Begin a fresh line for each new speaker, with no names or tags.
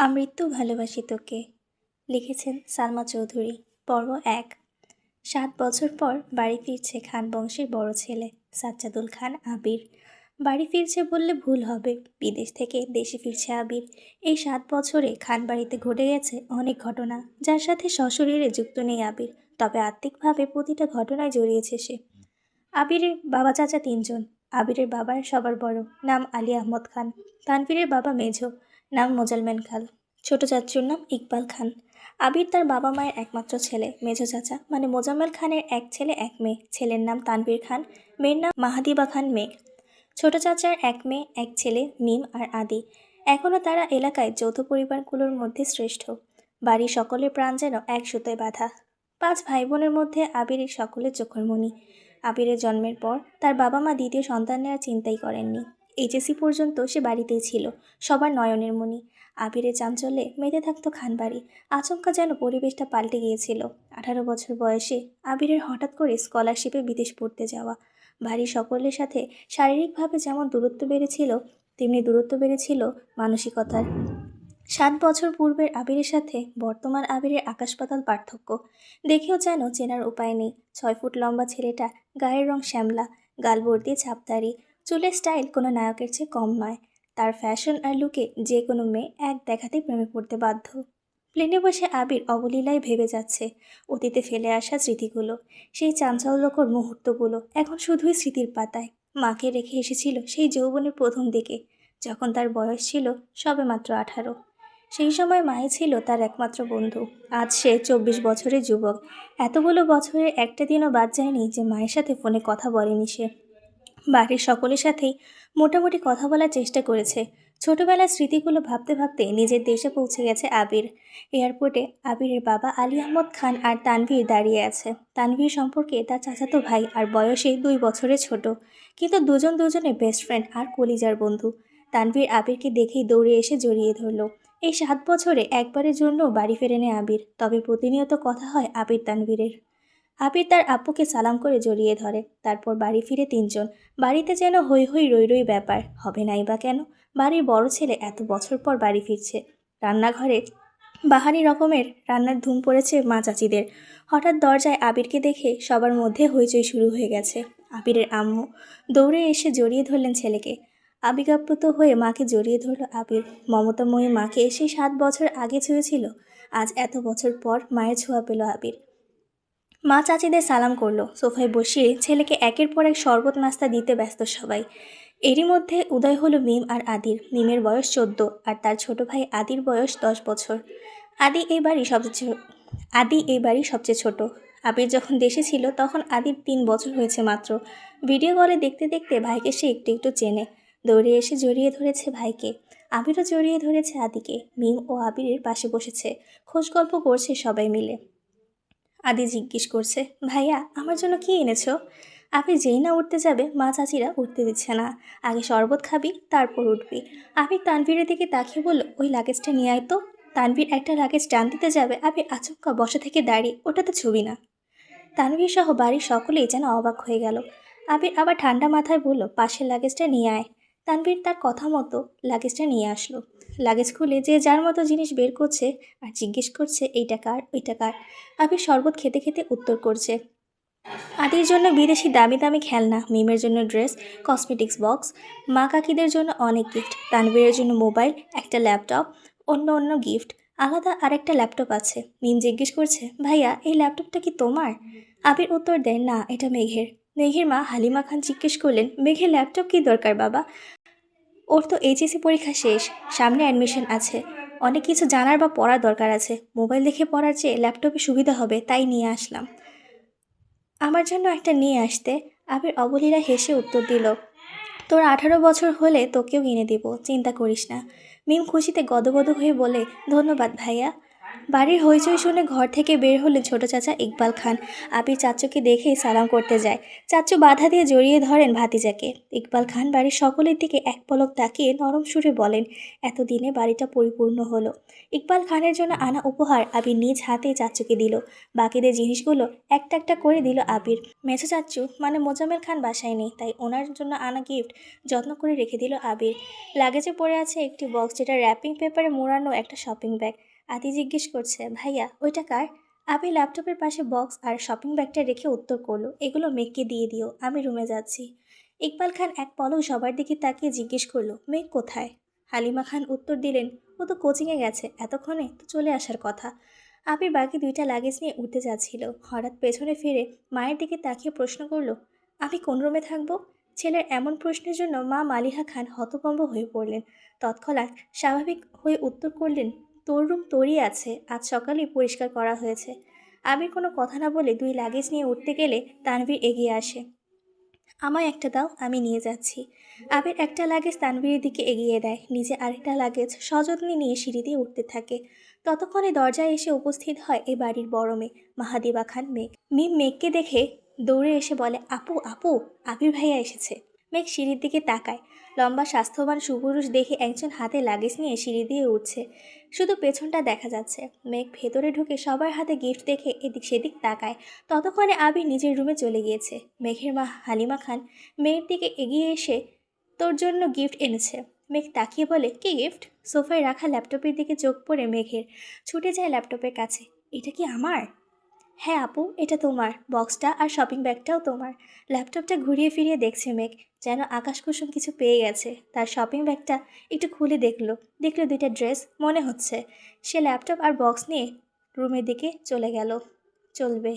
আমৃত্যু ভালোবাসি তোকে। লিখেছেন সালমা চৌধুরী। পর্ব ১। ৭ বছর পর বাড়ি ফিরছে খান বংশের বড় ছেলে সাজ্জাদুল খান আবির। বাড়ি ফিরছে বললে ভুল হবে, বিদেশ থেকে দেশে ফিরছে আবির। এই ৭ বছরে খান বাড়িতে ঘটে গেছে অনেক ঘটনা, যার সাথে সশরীরে যুক্ত নেই আবির, তবে আত্মিকভাবে প্রতিটা ঘটনায় জড়িয়েছে সে। আবিরের বাবা চাচা ৩ জন। আবিরের বাবার সবার বড়, নাম আলী আহমদ খান। তানভীরের বাবা মেঝো, নাম মোজাম্মেল খান। ছোট চাচুর নাম ইকবাল খান। আবির তার বাবা মায়ের একমাত্র ছেলে। মেঝো চাচা মানে মোজাম্মেল খানের এক ছেলে এক মেয়ে। ছেলের নাম তানভীর খান, মেয়ের নাম মাহাদিবা খান মেঘ। ছোট চাচার এক মেয়ে এক ছেলে মিম আর আদি। এখনও তারা এলাকায় যৌথ পরিবারগুলোর মধ্যে শ্রেষ্ঠ। বাড়ির সকলের প্রাণ যেন এক সুতোয় বাঁধা। ৫ ভাই বোনের মধ্যে আবিরের সকলের চোখের মণি। আবিরের জন্মের পর তার বাবা মা দ্বিতীয় সন্তান নেওয়ার চিন্তাই করেননি। এইচএসসি পর্যন্ত সে বাড়িতেই ছিল, সবার নয়নের মণি। আবিরের চাঞ্চল্যে মেতে থাকতো খানবাড়ি। আচমকা যেন পরিবেশটা পাল্টে গিয়েছিল। ১৮ বছর বয়সে আবিরের হঠাৎ করে স্কলারশিপে বিদেশ পড়তে যাওয়া। বাড়ির সকলের সাথে শারীরিকভাবে যেমন দূরত্ব বেড়েছিল, তেমনি দূরত্ব বেড়েছিল মানসিকতার। ৭ বছর পূর্বের আবিরের সাথে বর্তমান আবিরের আকাশ পাতাল পার্থক্য। দেখেও যেন চেনার উপায় নেই। ৬ ফুট লম্বা ছেলেটা, গায়ের রং শ্যামলা, গাল ভর্তি ছাপদাড়ি, চুলের স্টাইল কোনো নায়কের চেয়ে কম নয়। তার ফ্যাশন আর লুকে যে কোনো মেয়ে এক দেখাতেই প্রেমে পড়তে বাধ্য। প্লেনে বসে আবির অবলীলায় ভেবে যাচ্ছে অতীতে ফেলে আসা স্মৃতিগুলো। সেই চাঞ্চল্যকর মুহূর্তগুলো এখন শুধুই স্মৃতির পাতায়। মাকে রেখে এসেছিল সেই যৌবনের প্রথম দিকে, যখন তার বয়স ছিল সবে মাত্র ১৮। সেই সময় মাই ছিল তার একমাত্র বন্ধু। আজ সে ২৪ বছরের যুবক। এতগুলো বছরের একটা দিনও বাদ যায়নি যে মায়ের সাথে ফোনে কথা বলেনি সে। বাড়ির সকলের সাথেই মোটামুটি কথা বলার চেষ্টা করেছে। ছোটবেলার স্মৃতিগুলো ভাবতে ভাবতে নিজের দেশে পৌঁছে গেছে আবির। এয়ারপোর্টে আবিরের বাবা আলী আহমদ খান আর তানভীর দাঁড়িয়ে আছে। তানভীর সম্পর্কে তার চাচাতো ভাই আর বয়সে ২ বছরের ছোট, কিন্তু দুজনে বেস্ট ফ্রেন্ড আর কলিজার বন্ধু। তানভীর আবিরকে দেখেই দৌড়ে এসে জড়িয়ে ধরল। এই ৭ বছরে একবারের জন্য বাড়ি ফেরেনি আবির, তবে প্রতিনিয়ত কথা হয় আবির তানভীরের। আবির তার আব্বুকে সালাম করে জড়িয়ে ধরে। তারপর বাড়ি ফিরে ৩ জন। বাড়িতে যেন হৈ হৈ রই রই ব্যাপার, হবে নাই বা কেন। বাড়ির বড় ছেলে এত বছর পর বাড়ি ফিরছে। রান্নাঘরে বাহারি রকমের রান্নার ধুম পড়েছে মা চাচিদের। হঠাৎ দরজায় আবিরকে দেখে সবার মধ্যে হইচই শুরু হয়ে গেছে। আবিরের আম্মু দৌড়ে এসে জড়িয়ে ধরলেন ছেলেকে। আবেগাপ্লুত হয়ে মাকে জড়িয়ে ধরল আবির। মমতাময়ী মাকে সেই ৭ বছর আগে ছুঁয়েছিল, আজ এত বছর পর মায়ের ছোঁয়া পেল আবির। মা চাচিদের সালাম করলো। সোফায় বসিয়ে ছেলেকে একের পর এক শরবত নাস্তা দিতে ব্যস্ত সবাই। এরই মধ্যে উদয় হলো মিম আর আদির। মিমের বয়স ১৪ আর তার ছোট ভাই আদির বয়স ১০ বছর। আদি এই বাড়ির সবচেয়ে ছোট। আবির যখন দেশে ছিল তখন আদির ৩ বছর হয়েছে মাত্র। ভিডিও কলে দেখতে দেখতে ভাইকে সে একটু একটু চেনে। দৌড়ে এসে জড়িয়ে ধরেছে ভাইকে। আবিরও জড়িয়ে ধরেছে আদিকে। মিম ও আবিরের পাশে বসেছে, খোঁজ গল্প করছে সবাই মিলে। আদি জিজ্ঞেস করছে, ভাইয়া আমার জন্য কি এনেছো? আবির যেই না উঠতে যাবে মা চাচিরা উঠতে দিচ্ছে না। আগে শরবত খাবি, তারপর উঠবি। আবির তানভীরের দিকে তাকিয়ে বলল, ওই লাগেজটা নিয়ে আয় তো। তানভীর একটা লাগেজ টান দিতে যাবে, আবির আচমকা বসা থেকে দাঁড়িয়ে, ওটা তো ছবি না। তানভীর সহ বাড়ির সকলেই যেন অবাক হয়ে গেল। আবির আবার ঠান্ডা মাথায় বলল, পাশের লাগেজটা নিয়ে আয়। তানভীর তার কথা মতো লাগেজটা নিয়ে আসলো। লাগেজ খুলে যে যার মতো জিনিস বের করছে আর জিজ্ঞেস করছে, এইটা কার, ওইটা কার। আবির শরবত খেতে খেতে উত্তর করছে, আদির জন্য বিদেশি দামি দামি খেলনা, মিমের জন্য ড্রেস, কসমেটিক্স বক্স, মা কাকিদের জন্য অনেক গিফট, তানভীরের জন্য মোবাইল, একটা ল্যাপটপ, অন্য গিফট। আলাদা আরেকটা ল্যাপটপ আছে। মিম জিজ্ঞেস করছে, ভাইয়া এই ল্যাপটপটা কি তোমার? আবির উত্তর দেয়, না, এটা মেঘের। মেঘের মা হালিমা খান জিজ্ঞেস করলেন, মেঘের ল্যাপটপ কি দরকার বাবা? ওর তো এইচএসসি পরীক্ষা শেষ, সামনে অ্যাডমিশন আছে, অনেক কিছু জানার বা পড়ার দরকার আছে। মোবাইল দেখে পড়ার চেয়ে ল্যাপটপে সুবিধা হবে, তাই নিয়ে আসলাম। আমার জন্য একটা নিয়ে আসতে। আবির অবলীলা হেসে উত্তর দিল, তোর ১৮ বছর হলে তোকেও কিনে দিব, চিন্তা করিস না। মিম খুশিতে গদগদ হয়ে বলে, ধন্যবাদ ভাইয়া। বাড়ির হইচই শুনে ঘর থেকে বের হলেন ছোট চাচা ইকবাল খান। আবির চাচ্চুকে দেখেই সালাম করতে যায়। চাচ্চু বাধা দিয়ে জড়িয়ে ধরেন ভাতিজাকে। ইকবাল খান বাড়ির সকলের দিকে এক পলক তাকিয়ে নরম সুরে বলেন, এতদিনে বাড়িটা পরিপূর্ণ হলো। ইকবাল খানের জন্য আনা উপহার আবির নিজ হাতেই চাচ্চুকে দিল। বাকিদের জিনিসগুলো একটা একটা করে দিল আবির। মেছো চাচ্চু মানে মোজাম্মেল খান বাসায় নেই, তাই ওনার জন্য আনা গিফট যত্ন করে রেখে দিল আবির। লাগেজে পড়ে আছে একটি বক্স, যেটা র্যাপিং পেপারে মোড়ানো একটা শপিং ব্যাগ। আদি জিজ্ঞেস করছে, ভাইয়া ওইটা কার? আমি ল্যাপটপের পাশে বক্স আর শপিং ব্যাগটা রেখে উত্তর করলো, এগুলো মেঘকে দিয়ে দিও, আমি রুমে যাচ্ছি। ইকবাল খান এক পলক সবার দিকে তাকিয়ে জিজ্ঞেস করলো, মেঘ কোথায়? হালিমা খান উত্তর দিলেন, ও তো কোচিংয়ে গেছে, এতক্ষণে তো চলে আসার কথা। আবির বাকি দুইটা লাগেজ নিয়ে উঠতে যাচ্ছিল, হঠাৎ পেছনে ফিরে মায়ের দিকে তাকিয়ে প্রশ্ন করলো, আমি কোন রুমে থাকবো? ছেলের এমন প্রশ্নের জন্য মা মালিহা খান হতভম্ব হয়ে পড়লেন। তৎক্ষণাৎ স্বাভাবিক হয়ে উত্তর করলেন, তোর রুম তোরই আছে, আজ সকালেই পরিষ্কার করা হয়েছে। আবির কোনো কথা না বলে দুই লাগেজ নিয়ে উঠতে গেলে তানভীর এগিয়ে আসে। আমায় একটা দাও, আমি নিয়ে যাচ্ছি। আবির একটা লাগেজ তানভীরের দিকে এগিয়ে দেয়, নিজে আরেকটা লাগেজ সযত্নে নিয়ে সিঁড়ি দিয়ে উঠতে থাকে। ততক্ষণে দরজায় এসে উপস্থিত হয় এই বাড়ির বড় মেয়ে মাহাদিবা খান মেঘ। মেঘকে দেখে দৌড়ে এসে বলে, আপু আপু, আবির ভাইয়া এসেছে। মেঘ সিঁড়ির দিকে তাকায়। লম্বা স্বাস্থ্যবান সুপুরুষ দেখে একজন হাতে লাগেজ নিয়ে সিঁড়ি দিয়ে উঠছে, শুধু পেছনটা দেখা যাচ্ছে। মেঘ ভেতরে ঢুকে সবার হাতে গিফট দেখে এদিক সেদিক তাকায়। ততক্ষণে আবির নিজের রুমে চলে গিয়েছে। মেঘের মা হালিমা খান মেয়ের দিকে এগিয়ে এসে, তোর জন্য গিফট এনেছে। মেঘ তাকিয়ে বলে, কি গিফট? সোফায় রাখা ল্যাপটপের দিকে চোখ পড়ে মেঘের ছুটে যায় ল্যাপটপের কাছে। এটা কি আমার? হ্যাঁ আপু, এটা তোমার। বক্সটা আর শপিং ব্যাগটাও তোমার। ল্যাপটপটা ঘুরিয়ে ফিরিয়ে দেখছে মেঘ, যেন আকাশকুসুম কিছু পেয়ে গেছে। তার শপিং ব্যাগটা একটু খুলে দেখলো, দুইটা ড্রেস মনে হচ্ছে। সে ল্যাপটপ আর বক্স নিয়ে রুমের দিকে চলে গেল। চলবে।